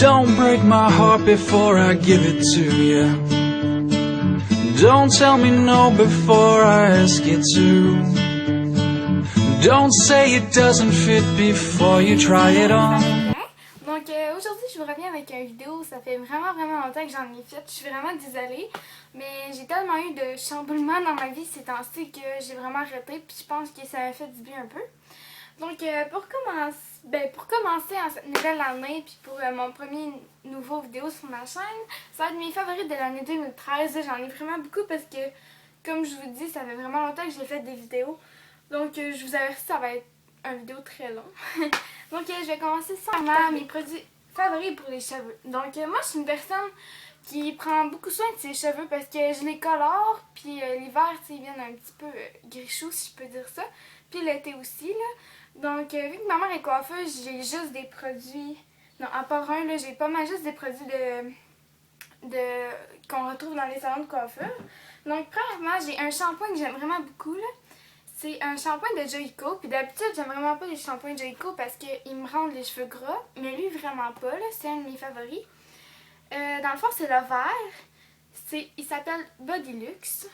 Don't break my heart before I give it to you. Don't tell me no before I ask you to. Don't say it doesn't fit before you try it on. Donc aujourd'hui je vous reviens avec une vidéo, ça fait vraiment longtemps que j'en ai fait, je suis vraiment désolée, mais j'ai tellement eu de chamboulements dans ma vie ces temps-ci que j'ai vraiment arrêté, puis je pense que ça m'a fait du bien un peu. Donc pour commencer en cette nouvelle année, puis pour mon premier nouveau vidéo sur ma chaîne, ça va être mes favoris de l'année 2013, j'en ai vraiment beaucoup parce que, comme je vous dis, ça fait vraiment longtemps que j'ai fait des vidéos, donc je vous avertis, ça va être une vidéo très longue. Donc je vais commencer sans mes produits favoris pour les cheveux. Donc moi je suis une personne qui prend beaucoup soin de ses cheveux parce que je les colore, puis l'hiver ils viennent un petit peu gris-chou si je peux dire ça, puis l'été aussi là. Donc vu que ma mère est coiffeuse, j'ai juste des produits, non à part un là, j'ai pas mal juste des produits qu'on retrouve dans les salons de coiffure. Donc premièrement j'ai un shampoing que j'aime vraiment beaucoup là. C'est un shampoing de Joico, puis d'habitude j'aime vraiment pas les shampoings Joico parce qu'ils me rendent les cheveux gras, mais lui vraiment pas, là, c'est un de mes favoris. Dans le fond c'est le vert, il s'appelle Bodylux,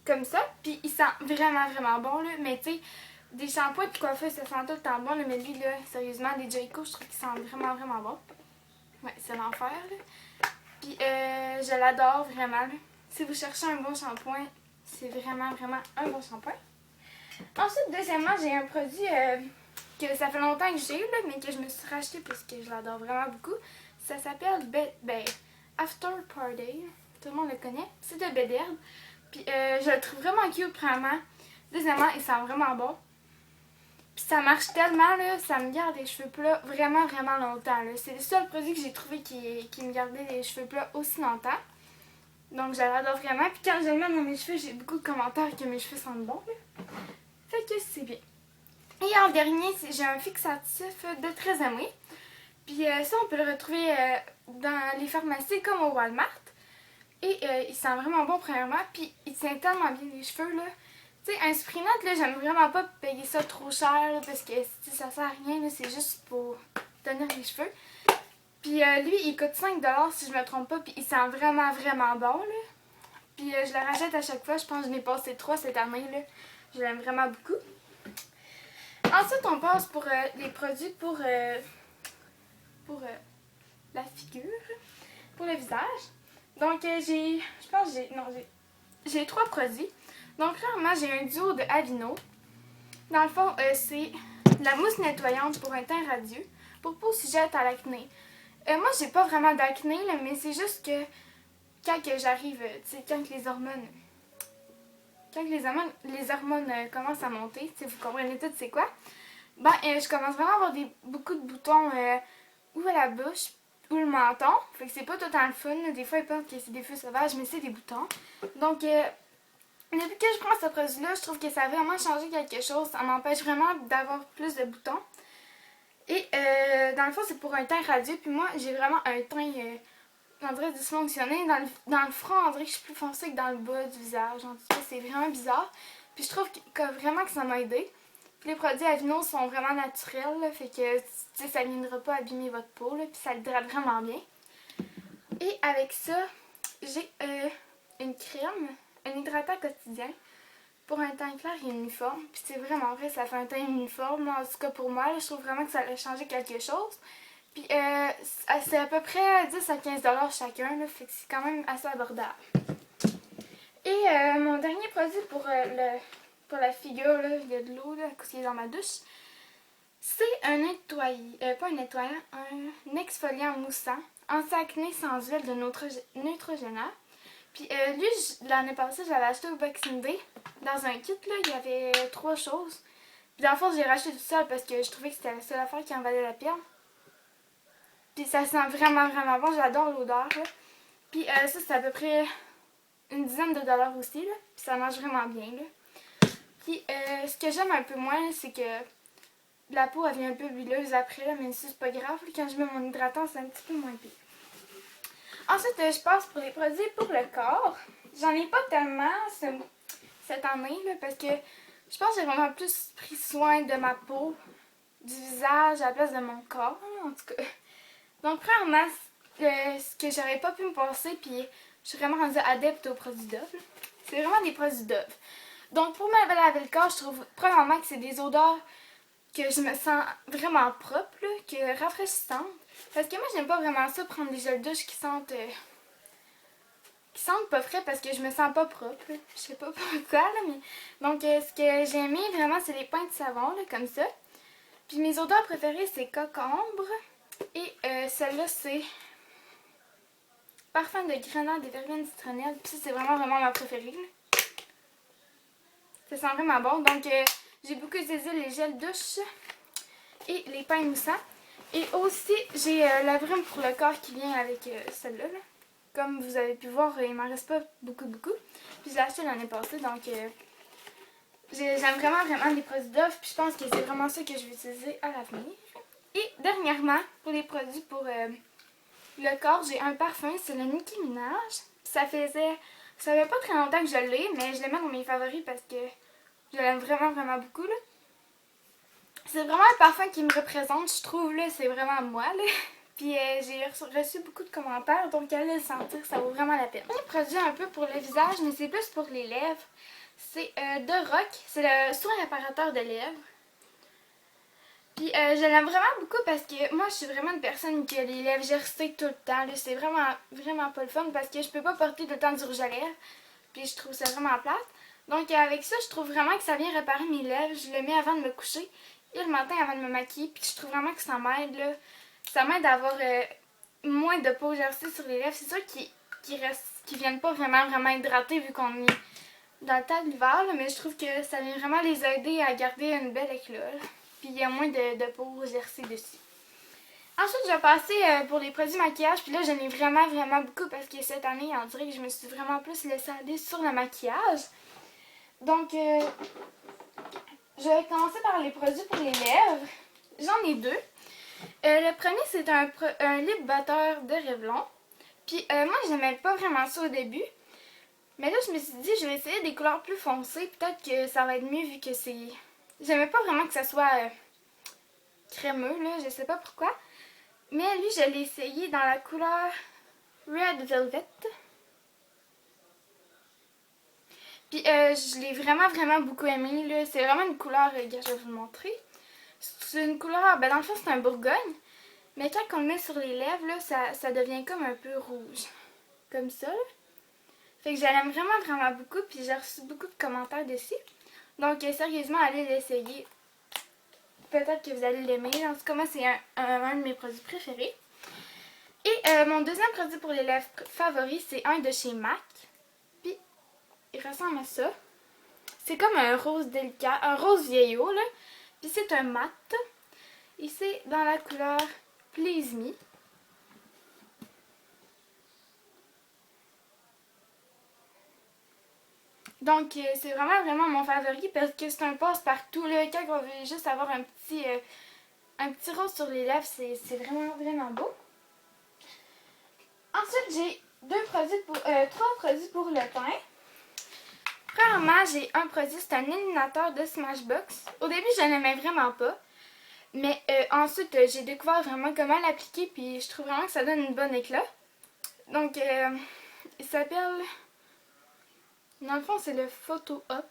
comme ça, puis il sent vraiment bon, là, mais tu sais, des shampoings de coiffeuse ça sent tout le temps bon, là, mais lui là, sérieusement, les Joico je trouve qu'ils sentent vraiment bon. Ouais, c'est l'enfer, là. Puis je l'adore vraiment, là. Si vous cherchez un bon shampoing, c'est vraiment un bon shampoing. Ensuite, deuxièmement, j'ai un produit que ça fait longtemps que j'ai eu, mais que je me suis racheté parce que je l'adore vraiment beaucoup. Ça s'appelle After Party. Tout le monde le connaît. C'est de Bed-Herb. Puis je le trouve vraiment cute, premièrement. Deuxièmement, il sent vraiment bon. Puis ça marche tellement, là, ça me garde les cheveux plats vraiment longtemps. C'est le seul produit que j'ai trouvé qui me gardait les cheveux plats aussi longtemps. Donc je l'adore vraiment. Puis quand je le mets dans mes cheveux, j'ai beaucoup de commentaires que mes cheveux sentent bon. Là. Fait que c'est bien. Et en dernier, j'ai un fixatif de très aimé. Puis ça, on peut le retrouver dans les pharmacies comme au Walmart. Et il sent vraiment bon premièrement. Puis il tient tellement bien les cheveux. Là. Tu sais, un Sprinat, là, j'aime vraiment pas payer ça trop cher. Là, parce que ça sert à rien. C'est juste pour tenir les cheveux. Puis lui, il coûte 5$ si je me trompe pas, puis il sent vraiment bon, là. Puis je le rachète à chaque fois, je pense que je n'ai passé 3 cette année, là. Je l'aime vraiment beaucoup. Ensuite, on passe pour les produits pour la figure, pour le visage. Donc j'ai 3 produits. Donc premièrement, j'ai un duo de Aveeno. Dans le fond, c'est la mousse nettoyante pour un teint radieux, pour peau sujette à l'acné. Moi, j'ai pas vraiment d'acné, mais c'est juste que quand que j'arrive, tu sais, quand les hormones commencent à monter, tu sais, vous comprenez tout c'est quoi, je commence vraiment à avoir beaucoup de boutons ou à la bouche ou le menton, fait que c'est pas tout le temps le fun, là. Des fois ils pensent que c'est des feux sauvages, mais c'est des boutons. Donc, depuis que je prends ce produit-là, je trouve que ça a vraiment changé quelque chose, ça m'empêche vraiment d'avoir plus de boutons. Et dans le fond, c'est pour un teint radieux. Puis moi, j'ai vraiment un teint, on dirait, dysfonctionné. Dans le front, on dirait que je suis plus foncée que dans le bas du visage. En tout cas, c'est vraiment bizarre. Puis je trouve vraiment que ça m'a aidé. Puis les produits Aveeno sont vraiment naturels. Là, fait que ça ne viendra pas abîmer votre peau. Là, puis ça l'hydrate vraiment bien. Et avec ça, j'ai une crème, un hydratant quotidien. Pour un teint clair et uniforme. Puis c'est vraiment vrai, ça fait un teint uniforme. En tout cas pour moi, là, je trouve vraiment que ça a changé quelque chose. Puis c'est à peu près 10 à 15$ chacun. Là, fait que c'est quand même assez abordable. Et mon dernier produit pour la figure, là, il y a de l'eau là, parce qu'il est dans ma douche. C'est un exfoliant moussant, anti-acné sans huile de Neutrogena. Puis lui, l'année passée, je l'avais acheté au Boxing Day. Dans un kit, là, il y avait 3 choses. Puis dans le fond, j'ai racheté tout seul parce que je trouvais que c'était la seule affaire qui en valait la peine. Puis ça sent vraiment bon, j'adore l'odeur. Puis ça, c'est à peu près une dizaine de dollars aussi, là. Puis ça marche vraiment bien, là. Puis ce que j'aime un peu moins, c'est que la peau, elle vient un peu huileuse après, là, mais ça, c'est pas grave. Quand je mets mon hydratant, c'est un petit peu moins pire. Ensuite, je passe pour les produits pour le corps. J'en ai pas tellement cette année, là, parce que je pense que j'ai vraiment plus pris soin de ma peau du visage à la place de mon corps, en tout cas. Donc, premièrement, ce que j'aurais pas pu me passer, puis je suis vraiment rendue adepte aux produits Dove. C'est vraiment des produits Dove. Donc, pour me laver le corps, je trouve premièrement que c'est des odeurs que je me sens vraiment propre, là, que rafraîchissantes. Parce que moi, j'aime pas vraiment ça, prendre des gels douche qui sentent pas frais parce que je me sens pas propre. Là. Je sais pas pourquoi, là, mais... Donc, ce que j'ai aimé vraiment, c'est les points de savon, là, comme ça. Puis mes odeurs préférées, c'est cocombre. Et celle-là, c'est parfum de grenade et verveine citronnelle. Puis ça, c'est vraiment, vraiment ma préférée, là. Ça sent vraiment bon. Donc, j'ai beaucoup utilisé les gels douche et les pains moussants. Et aussi, j'ai la brume pour le corps qui vient avec celle-là, là. Comme vous avez pu voir, il m'en reste pas beaucoup. Puis je l'ai acheté l'année passée, donc j'aime vraiment les produits Dove. Puis je pense que c'est vraiment ça que je vais utiliser à l'avenir. Et dernièrement, pour les produits pour le corps, j'ai un parfum, c'est le Nicki Minaj. Ça fait pas très longtemps que je l'ai, mais je le mets dans mes favoris parce que je l'aime vraiment beaucoup, là. C'est vraiment un parfum qui me représente, je trouve, là, c'est vraiment moi, là. Puis j'ai reçu beaucoup de commentaires, donc allez le sentir, ça vaut vraiment la peine. Un produit un peu pour le visage, mais c'est plus pour les lèvres. C'est de Rock, c'est le soin réparateur de lèvres. Puis je l'aime vraiment beaucoup parce que moi je suis vraiment une personne qui a les lèvres gercées tout le temps. C'est vraiment pas le fun parce que je peux pas porter tout le temps du rouge à lèvres. Puis je trouve ça vraiment plate. Donc avec ça, je trouve vraiment que ça vient réparer mes lèvres. Je le mets avant de me coucher et le matin avant de me maquiller. Puis je trouve vraiment que ça m'aide, là. Ça m'aide à avoir moins de peau gercée sur les lèvres. C'est sûr qu'ils viennent pas vraiment hydratés vu qu'on est dans le temps de l'hiver. Mais je trouve que ça vient vraiment les aider à garder une belle éclat. Puis il y a moins de peau gercée dessus. Ensuite, je vais passer pour les produits maquillage. Puis là, j'en ai vraiment beaucoup parce que cette année, on dirait que je me suis vraiment plus laissée aller sur le maquillage. Donc, je vais commencer par les produits pour les lèvres. J'en ai deux. Le premier, c'est un lip butter de Revlon. Puis moi, j'aimais pas vraiment ça au début. Mais là, je me suis dit, je vais essayer des couleurs plus foncées. Peut-être que ça va être mieux vu que c'est... J'aimais pas vraiment que ça soit crémeux, là. Je sais pas pourquoi. Mais lui, je l'ai essayé dans la couleur Red Velvet. Puis je l'ai vraiment beaucoup aimé, là. C'est vraiment une couleur, je vais vous le montrer. C'est une couleur, ben dans le fond, c'est un bourgogne. Mais quand on le met sur les lèvres, là, ça devient comme un peu rouge. Comme ça, là. Fait que je l'aime vraiment beaucoup. Puis j'ai reçu beaucoup de commentaires dessus. Donc, sérieusement, allez l'essayer. Peut-être que vous allez l'aimer. En tout cas, moi, c'est un de mes produits préférés. Et mon deuxième produit pour les lèvres favori, c'est un de chez MAC. Puis, il ressemble à ça. C'est comme un rose délicat, un rose vieillot, là. Puis c'est un mat. Et c'est dans la couleur Please Me. Donc c'est vraiment mon favori parce que c'est un passe-partout, là. Quand on veut juste avoir un petit rose sur les lèvres, c'est vraiment beau. Ensuite, j'ai trois produits pour le teint. Premièrement, j'ai un produit, c'est un éliminateur de Smashbox. Au début, je n'aimais vraiment pas. Mais ensuite, j'ai découvert vraiment comment l'appliquer, puis je trouve vraiment que ça donne une bonne éclat. Donc, il s'appelle... Dans le fond, c'est le Photo Up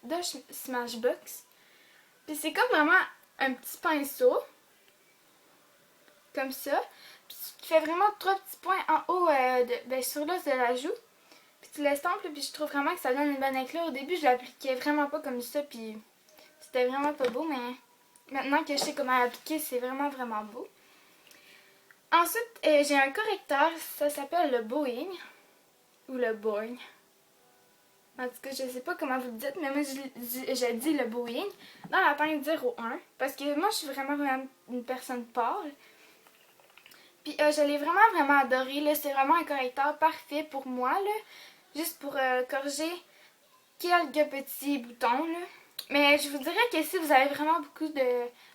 de Smashbox. Puis c'est comme vraiment un petit pinceau. Comme ça. Puis tu fais vraiment 3 petits points en haut, sur l'os de la joue. Puis tu l'estampes, puis je trouve vraiment que ça donne une bonne éclat. Au début, je l'appliquais vraiment pas comme ça, puis c'était vraiment pas beau, mais maintenant que je sais comment l'appliquer, c'est vraiment beau. Ensuite, j'ai un correcteur, ça s'appelle le Boeing, ou le Boeing. En tout cas, je sais pas comment vous le dites, mais moi, je dis le Boeing dans la teinte 01, parce que moi, je suis vraiment une personne pâle. Puis je l'ai vraiment adoré, là. C'est vraiment un correcteur parfait pour moi, là. Juste pour corriger quelques petits boutons, là. Mais je vous dirais que si vous avez vraiment beaucoup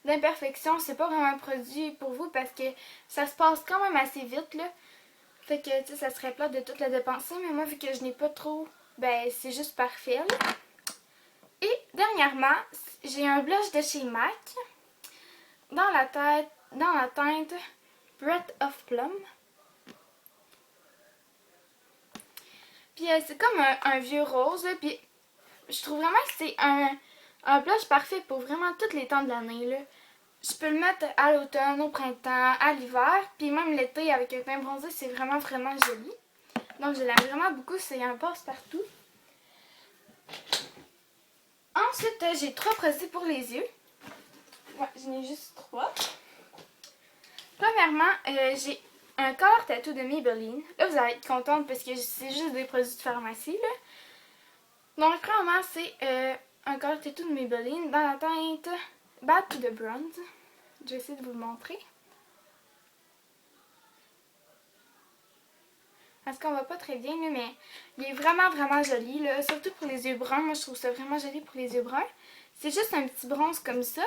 d'imperfections, c'est pas vraiment un produit pour vous parce que ça se passe quand même assez vite, là. Fait que, tu sais, ça serait plate de tout le dépenser, mais moi, vu que je n'ai pas trop, ben, c'est juste parfait, là. Et dernièrement, j'ai un blush de chez MAC. dans la teinte Breath of Plum. Puis c'est comme un vieux rose, là, puis je trouve vraiment que c'est un blush parfait pour vraiment tous les temps de l'année, là. Je peux le mettre à l'automne, au printemps, à l'hiver, puis même l'été avec un teint bronzé, c'est vraiment vraiment joli. Donc je l'aime vraiment beaucoup, c'est un passe-partout. Ensuite, j'ai 3 produits pour les yeux. Ouais, j'en ai juste 3. Premièrement, j'ai un Color Tattoo de Maybelline. Là, vous allez être contente parce que c'est juste des produits de pharmacie, là. Donc, premièrement, c'est un Color Tattoo de Maybelline dans la teinte Bad to the Bronze. Je vais essayer de vous le montrer. Parce qu'on voit pas très bien, là, mais il est vraiment, vraiment joli, là. Surtout pour les yeux bruns. Moi, je trouve ça vraiment joli pour les yeux bruns. C'est juste un petit bronze comme ça.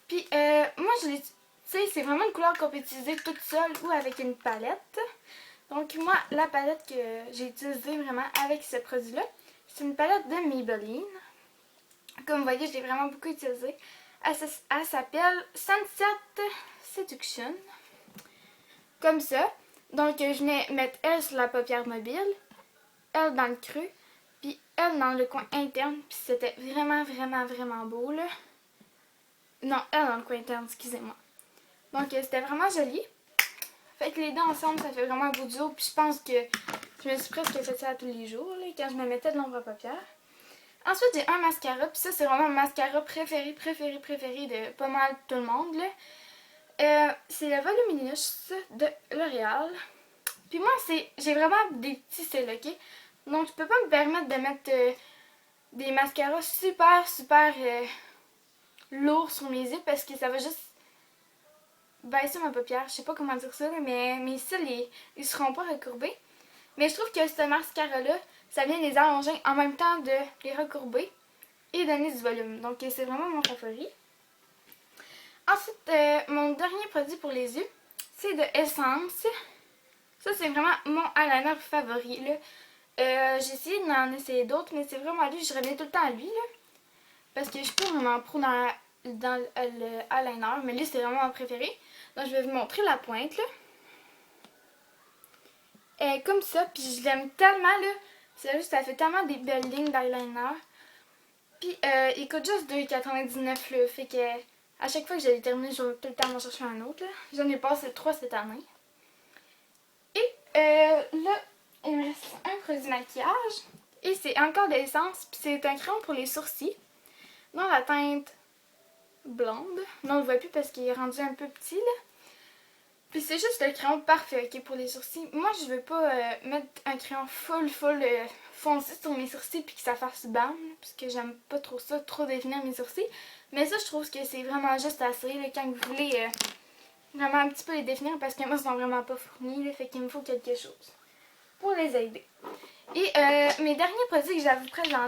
Puis, moi, je l'ai... Tu sais, c'est vraiment une couleur qu'on peut utiliser toute seule ou avec une palette. Donc, moi, la palette que j'ai utilisée vraiment avec ce produit-là, c'est une palette de Maybelline. Comme vous voyez, je l'ai vraiment beaucoup utilisée. Elle s'appelle Sunset Seduction. Comme ça. Donc, je venais mettre elle sur la paupière mobile, elle dans le creux, puis elle dans le coin interne. Puis c'était vraiment, vraiment, vraiment beau, là. Non, elle dans le coin interne, excusez-moi. Donc, c'était vraiment joli. Fait que les deux ensemble, ça fait vraiment un beau duo. Puis je pense que je me suis presque fait ça tous les jours, là, quand je me mettais de l'ombre à paupières. Ensuite, j'ai un mascara. Puis ça, c'est vraiment mon mascara préféré de pas mal tout le monde, là. C'est le Voluminous de L'Oréal. Puis moi, j'ai vraiment des petits cils, ok? Donc, je peux pas me permettre de mettre des mascaras super lourds sur mes yeux parce que ça va juste baisser ma paupière. Je sais pas comment dire ça, mais mes cils, ils seront pas recourbés. Mais je trouve que ce mascara-là, ça vient les allonger en même temps de les recourber et donner du volume. Donc, c'est vraiment mon favori. Ensuite, mon dernier produit pour les yeux, c'est de Essence. Ça, c'est vraiment mon eyeliner favori, là. J'ai essayé d'en essayer d'autres, mais c'est vraiment lui. Je reviens tout le temps à lui, là. Parce que je suis pas vraiment pro dans le eyeliner, mais lui, c'est vraiment mon préféré. Donc, je vais vous montrer la pointe, là. Elle est comme ça, puis je l'aime tellement, là. C'est juste, ça fait tellement des belles lignes d'eyeliner. Puis, il coûte juste 2,99 $, là. Fait que, à chaque fois que j'allais terminer, je vais tout le temps m'en chercher un autre, là. J'en ai passé 3 cette année. Et là, il me reste un produit maquillage. Et c'est encore de l'essence. Puis c'est un crayon pour les sourcils. Dans la teinte blonde. Non, on le voit plus parce qu'il est rendu un peu petit, là. Puis c'est juste le crayon parfait, ok, pour les sourcils. Moi, je veux pas mettre un crayon full foncé sur mes sourcils puis que ça fasse bam. Parce que j'aime pas trop ça, trop définir mes sourcils. Mais ça, je trouve que c'est vraiment juste assez, là, quand vous voulez... vraiment un petit peu les définir parce que moi, ils sont vraiment pas fournis, là, fait qu'il me faut quelque chose pour les aider. Et mes derniers produits que j'ai à vous présenter,